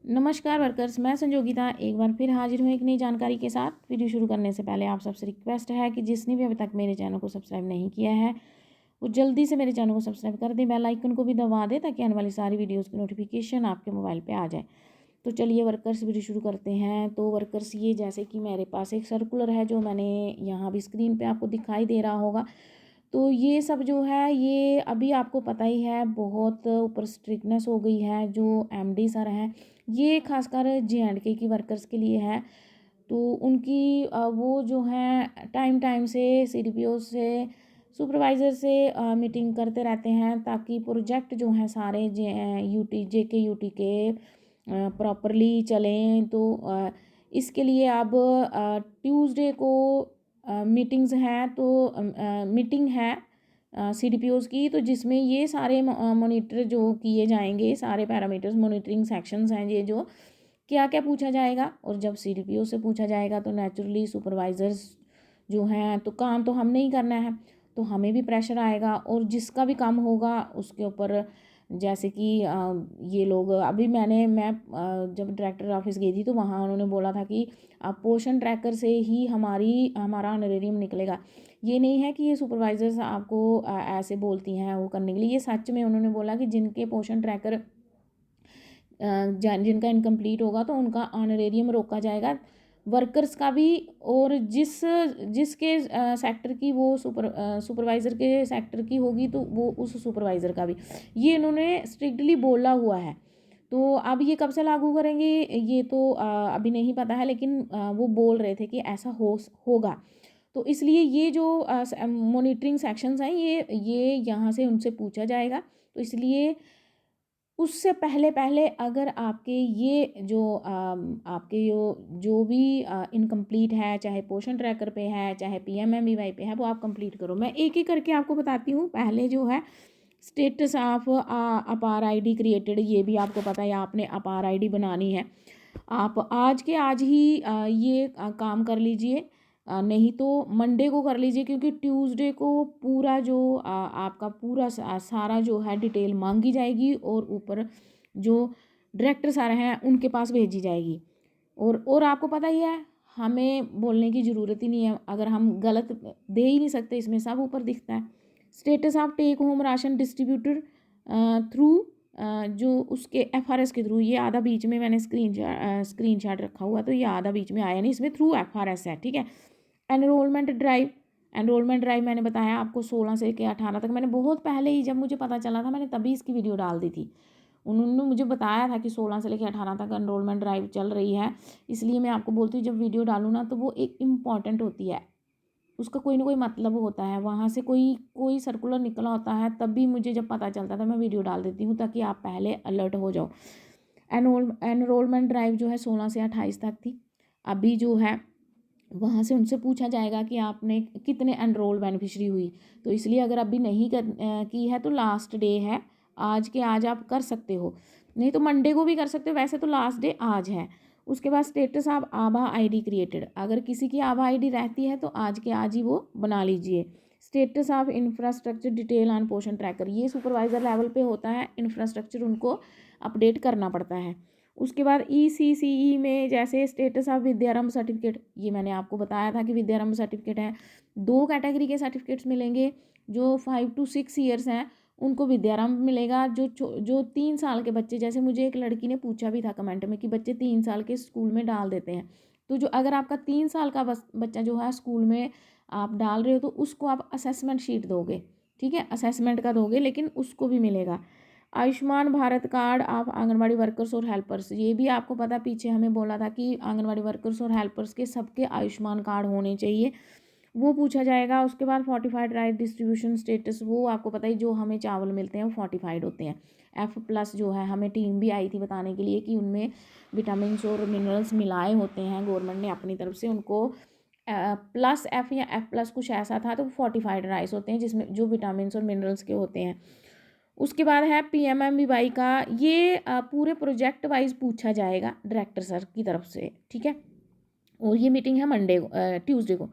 नमस्कार वर्कर्स, मैं संजोगिता एक बार फिर हाजिर हूँ एक नई जानकारी के साथ। वीडियो शुरू करने से पहले आप सबसे रिक्वेस्ट है कि जिसने भी अभी तक मेरे चैनल को सब्सक्राइब नहीं किया है वो जल्दी से मेरे चैनल को सब्सक्राइब कर दें, बेल आइकन को भी दबा दें ताकि आने वाली सारी वीडियोज़ की नोटिफिकेशन आपके मोबाइल पर आ जाए। तो चलिए वर्कर्स वीडियो शुरू करते हैं। तो वर्कर्स ये जैसे कि मेरे पास एक सर्कुलर है जो मैंने यहाँ भी स्क्रीन पर आपको दिखाई दे रहा होगा। तो ये सब जो है ये अभी आपको पता ही है, बहुत ऊपर स्ट्रिक्टनेस हो गई है। जो एमडी सर हैं ये खासकर जे&के की वर्कर्स के लिए है। तो उनकी वो जो है टाइम टाइम से सीडीपीओ से सुपरवाइज़र से मीटिंग करते रहते हैं ताकि प्रोजेक्ट जो हैं सारे जेके यूटी के प्रॉपरली चलें। तो इसके लिए अब ट्यूसडे को मीटिंग्स हैं। तो मीटिंग है सीडीपीओज़ की, तो जिसमें ये सारे मॉनिटर जो किए जाएंगे, सारे पैरामीटर्स मॉनिटरिंग सेक्शंस हैं, ये जो क्या क्या पूछा जाएगा। और जब सीडीपीओ से पूछा जाएगा तो नेचुरली सुपरवाइज़र्स जो हैं, तो काम तो हमने ही करना है, तो हमें भी प्रेशर आएगा। और जिसका भी काम होगा उसके ऊपर, जैसे कि ये लोग अभी मैं जब डायरेक्टर ऑफिस गई थी तो वहाँ उन्होंने बोला था कि आप पोर्शन ट्रैकर से ही हमारा ऑनरेरियम निकलेगा। ये नहीं है कि ये सुपरवाइजर्स आपको ऐसे बोलती हैं वो करने के लिए, ये सच में उन्होंने बोला कि जिनके पोर्शन ट्रैकर जिनका इनकम्प्लीट होगा तो उनका ऑनरेरियम रोका जाएगा, वर्कर्स का भी। और जिसके सेक्टर की वो सुपरवाइज़र के सेक्टर की होगी तो वो उस सुपरवाइज़र का भी, ये इन्होंने स्ट्रिक्टली बोला हुआ है। तो अब ये कब से लागू करेंगे ये तो अभी नहीं पता है, लेकिन वो बोल रहे थे कि ऐसा होगा। तो इसलिए ये जो मॉनिटरिंग सेक्शंस हैं ये यहाँ से उनसे पूछा जाएगा। तो इसलिए उससे पहले पहले अगर आपके ये जो आपके जो भी इनकम्प्लीट है, चाहे पोर्शन ट्रैकर पे है चाहे पीएमएमवीवाई पे है, वो आप कंप्लीट करो। मैं एक एक करके आपको बताती हूँ। पहले जो है स्टेटस ऑफ अपार आईडी क्रिएटेड, ये भी आपको पता है आपने अपार आईडी बनानी है। आप आज के आज ही ये काम कर लीजिए, नहीं तो मंडे को कर लीजिए, क्योंकि ट्यूसडे को पूरा जो आपका पूरा सारा जो है डिटेल मांगी जाएगी और ऊपर जो डायरेक्टर सारे हैं उनके पास भेजी जाएगी। और आपको पता ही है हमें बोलने की ज़रूरत ही नहीं है, अगर हम गलत दे ही नहीं सकते, इसमें सब ऊपर दिखता है। Status of take home ration distributor through जो उसके एफआरएस के थ्रू, ये आधा बीच में मैंने स्क्रीनशॉट रखा हुआ तो ये आधा बीच में आया नहीं, इसमें थ्रू एफआरएस है, ठीक है। एनरोलमेंट ड्राइव मैंने बताया आपको 16 से लेकर 18 तक। मैंने बहुत पहले ही, जब मुझे पता चला था, मैंने तभी इसकी वीडियो डाल दी थी। उन्होंने मुझे बताया था कि 16 से लेकर 18 तक एनरोलमेंट ड्राइव चल रही है। इसलिए मैं आपको बोलती हूँ जब वीडियो डालूँ ना तो वो एक इम्पॉर्टेंट होती है, उसका कोई ना कोई मतलब होता है, वहाँ से कोई सर्कुलर निकला होता है, तब भी मुझे जब पता चलता था मैं वीडियो डाल देती हूँ ताकि आप पहले अलर्ट हो जाओ। एनरोलमेंट ड्राइव जो है 16 से 28 तक थी। अभी जो है वहाँ से उनसे पूछा जाएगा कि आपने कितने एनरोल बेनिफिशरी हुई। तो इसलिए अगर अभी नहीं की है तो लास्ट डे है, आज के आज आप कर सकते हो, नहीं तो मंडे को भी कर सकते हो, वैसे तो लास्ट डे आज है। उसके बाद status of Abha ID created, अगर किसी की आभा आईडी रहती है तो आज के आज ही वो बना लीजिए। Status of infrastructure detail on portion tracker, ये सुपरवाइज़र लेवल पे होता है, इंफ्रास्ट्रक्चर उनको अपडेट करना पड़ता है। उसके बाद ईसीसीई में जैसे स्टेटस ऑफ विद्यारंभ सर्टिफिकेट, ये मैंने आपको बताया था कि विद्यारंभ सर्टिफिकेट है, 2 कैटेगरी के सर्टिफिकेट्स मिलेंगे। जो 5 to 6 ईयर्स हैं उनको विद्यारंभ मिलेगा। जो 3 साल के बच्चे, जैसे मुझे एक लड़की ने पूछा भी था कमेंट में कि बच्चे 3 साल के स्कूल में डाल देते हैं, तो जो अगर आपका 3 साल का बच्चा जो है स्कूल में आप डाल रहे हो तो उसको आप असेसमेंट शीट दोगे, ठीक है, असेसमेंट का दोगे, लेकिन उसको भी मिलेगा। आयुष्मान भारत कार्ड आप आंगनवाड़ी वर्कर्स और हेल्पर्स, ये भी आपको पता, पीछे हमें बोला था कि आंगनवाड़ी वर्कर्स और हेल्पर्स के सबके आयुष्मान कार्ड होने चाहिए, वो पूछा जाएगा। उसके बाद फोर्टिफाइड राइस डिस्ट्रीब्यूशन स्टेटस, वो आपको पता ही, जो हमें चावल मिलते हैं वो फोर्टिफाइड होते हैं। F+ जो है, हमें टीम भी आई थी बताने के लिए कि उनमें विटामिन और मिनरल्स मिलाए होते हैं, गवर्नमेंट ने अपनी तरफ से उनको +F या F+ कुछ ऐसा था, तो फोर्टिफाइड राइस होते हैं जिसमें जो विटामिन और मिनरल्स के होते हैं। उसके बाद है पीएमएमवीवाई का, ये पूरे प्रोजेक्ट वाइज पूछा जाएगा डायरेक्टर सर की तरफ से, ठीक है। और ये मीटिंग है मंडे को, ट्यूसडे को।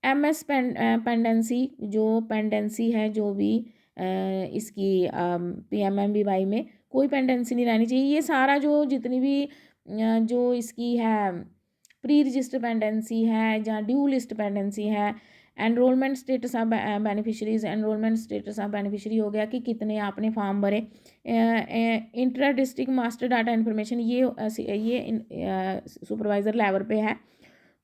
एमएस पेंडेंसी, जो पेंडेंसी है जो भी इसकी पीएमएमवीवाई में, कोई पेंडेंसी नहीं रहनी चाहिए। ये सारा जो जितनी भी जो इसकी है प्री रजिस्टर पेंडेंसी है या ड्यू लिस्ट पेंडेंसी है, enrolment status of beneficiaries, enrolment status of beneficiary हो गया कि कितने आपने फॉर्म भरे, intra district master data information, ये सुपरवाइज़र लेवल पे है।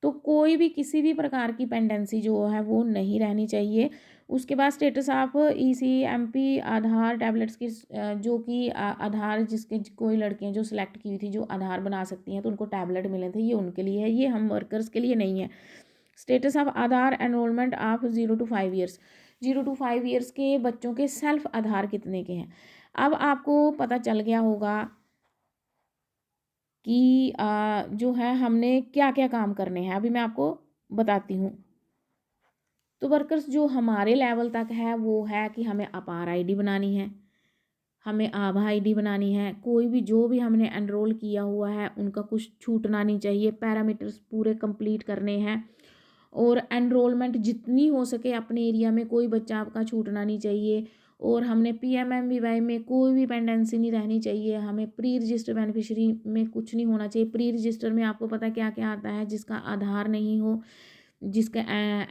तो कोई भी किसी भी प्रकार की पेंडेंसी जो है वो नहीं रहनी चाहिए। उसके बाद status of ECMP Aadhaar tablets की जो कि आधार जिसके कोई लड़कियां जो सिलेक्ट की हुई थी जो आधार बना सकती हैं तो उनको टैबलेट मिले थे, ये उनके लिए है, ये हम वर्कर्स के लिए नहीं है। Status of Aadhaar enrolment of 0 to 5 years, 0 to 5 years के बच्चों के सेल्फ आधार कितने के हैं। अब आपको पता चल गया होगा कि जो है हमने क्या क्या काम करने हैं, अभी मैं आपको बताती हूँ। तो वर्कर्स जो हमारे लेवल तक है वो है कि हमें अपार ID बनानी है, हमें आभा ID बनानी है, कोई भी जो भी हमने एनरोल किया हुआ है उनका कुछ छूटना नहीं चाहिए, पैरामीटर्स पूरे कंप्लीट करने हैं और एनरोलमेंट जितनी हो सके अपने एरिया में कोई बच्चा आपका छूटना नहीं चाहिए। और हमने PMMBY में कोई भी पेंडेंसी नहीं रहनी चाहिए, हमें प्री रजिस्टर बेनिफिशरी में कुछ नहीं होना चाहिए। प्री रजिस्टर में आपको पता क्या क्या आता है, जिसका आधार नहीं हो, जिसका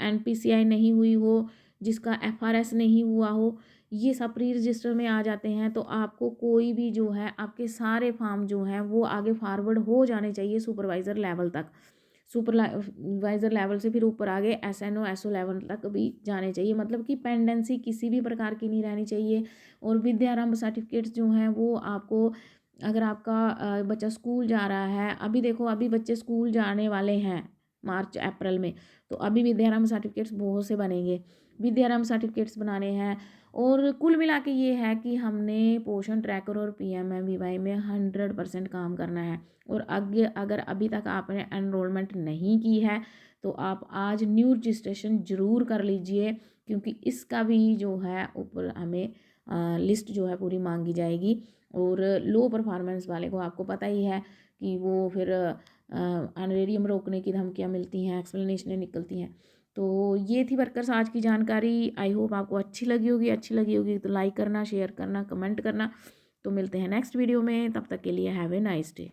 NPCI नहीं हुई हो, जिसका FRS नहीं हुआ हो, ये सब प्री रजिस्टर में आ जाते हैं। तो आपको कोई भी जो है आपके सारे फॉर्म जो हैं वो आगे फॉरवर्ड हो जाने चाहिए सुपरवाइज़र लेवल तक, सुपरवाइज़र लेवल से फिर ऊपर आगे SNO SO लेवल तक भी जाने चाहिए, मतलब कि पेंडेंसी किसी भी प्रकार की नहीं रहनी चाहिए। और विद्यारंभ सर्टिफिकेट्स जो हैं वो आपको, अगर आपका बच्चा स्कूल जा रहा है, अभी देखो अभी बच्चे स्कूल जाने वाले हैं मार्च अप्रैल में, तो अभी विद्यारंभ सर्टिफिकेट्स बहुत से बनेंगे, विद्यारंभ सर्टिफिकेट्स बनाने हैं। और कुल मिला के ये है कि हमने पोषण ट्रैकर और PMMBY में 100% काम करना है। और आगे अगर अभी तक आपने एनरोलमेंट नहीं की है तो आप आज न्यू रजिस्ट्रेशन ज़रूर कर लीजिए, क्योंकि इसका भी जो है ऊपर हमें लिस्ट जो है पूरी मांगी जाएगी। और लो परफॉर्मेंस वाले को आपको पता ही है कि वो फिर ऑनरेरियम रोकने की धमकियाँ मिलती हैं, एक्सप्लेनेशनें निकलती हैं। तो ये थी वर्कर्स आज की जानकारी। आई होप आपको अच्छी लगी होगी तो लाइक करना, शेयर करना, कमेंट करना। तो मिलते हैं नेक्स्ट वीडियो में, तब तक के लिए हैव ए नाइस डे।